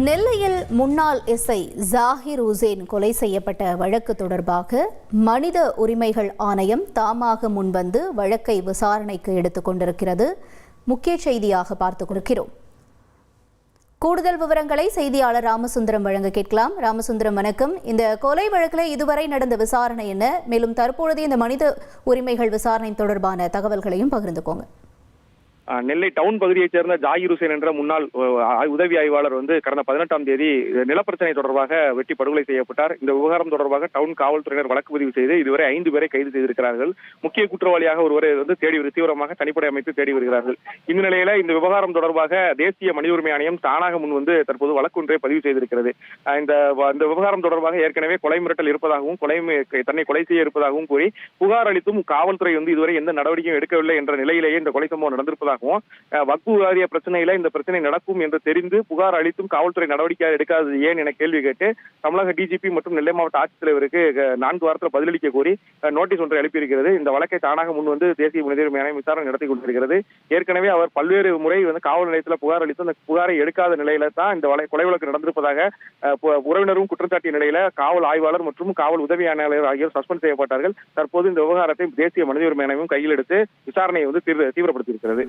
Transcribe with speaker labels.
Speaker 1: நெல்லையில் முன்னாள் எஸ்ஐ ஜாகிர் உசேன் கொலை செய்யப்பட்ட வழக்கு தொடர்பாக மனித உரிமைகள் ஆணையம் தாமாக முன்வந்து வழக்கை விசாரணைக்கு எடுத்துக் கொண்டிருக்கிறது. முக்கிய செய்தியாக பார்த்துக் கொண்டிருக்கிறோம். கூடுதல் விவரங்களை செய்தியாளர் ராமசுந்தரம் வழங்க கேட்கலாம். ராமசுந்தரம், வணக்கம். இந்த கொலை வழக்கில் இதுவரை நடந்த விசாரணை என்ன? மேலும் தற்பொழுது இந்த மனித உரிமைகள் விசாரணை தொடர்பான தகவல்களையும் பகிர்ந்துக்கோங்க.
Speaker 2: நெல்லை டவுன் பகுதியைச் சேர்ந்த ஜாகிர் உசேன் என்ற முன்னாள் உதவி ஆய்வாளர் கடந்த 18ஆம் தேதி நிலப்பிரச்சனை தொடர்பாக வெட்டி படுகொலை செய்யப்பட்டார். இந்த விவகாரம் தொடர்பாக டவுன் காவல்துறையினர் வழக்கு பதிவு செய்து இதுவரை 5 பேரை கைது செய்திருக்கிறார்கள். முக்கிய குற்றவாளியாக ஒருவரை தீவிரமாக தனிப்படை அமைத்து தேடி வருகிறார்கள். இந்த நிலையில இந்த விவகாரம் தொடர்பாக தேசிய மனித உரிமை ஆணையம் தானாக முன் வந்து தற்போது வழக்கு ஒன்றை பதிவு செய்திருக்கிறது. இந்த விவகாரம் தொடர்பாக ஏற்கனவே கொலை மிரட்டல் இருப்பதாகவும் தன்னை கொலை செய்ய இருப்பதாகவும் கூறி புகார் அளித்தும் காவல்துறை இதுவரை எந்த நடவடிக்கையும் எடுக்கவில்லை என்ற நிலையிலேயே இந்த கொலை சம்பவம் நடந்திருப்பதாக வக்பு வாரிய பிரச்சனையில இந்த பிரச்சனை நடக்கும் என்று தெரிந்து புகார் அளித்தும் காவல்துறை நடவடிக்கை எடுக்காதது ஏன் என கேள்வி கேட்டு தமிழக டிஜிபி மற்றும் நெல்லை மாவட்ட ஆட்சித்தலைவருக்கு 4 வாரத்தில் பதிலளிக்க கோரி நோட்டீஸ் ஒன்றை அனுப்பியிருக்கிறது. இந்த வழக்கை தானாக முன் வந்து தேசிய மனித உரிமை ஆணையம் விசாரணை நடத்தி கொண்டிருக்கிறது. ஏற்கனவே அவர் பல்வேறு முறை காவல் நிலையத்தில் புகார் அளித்து அந்த புகாரை எடுக்காத நிலையில தான் இந்த கொலை வழக்கு நடந்திருப்பதாக உறவினரும் குற்றச்சாட்டிய நிலையில காவல் ஆய்வாளர் மற்றும் காவல் உதவி ஆணையாளர் ஆகியோர் சஸ்பெண்ட் செய்யப்பட்டார்கள். தற்போது இந்த விவகாரத்தை தேசிய மனித உரிமை ஆணையம் கையில் எடுத்து விசாரணையை தீவிரப்படுத்தியிருக்கிறது.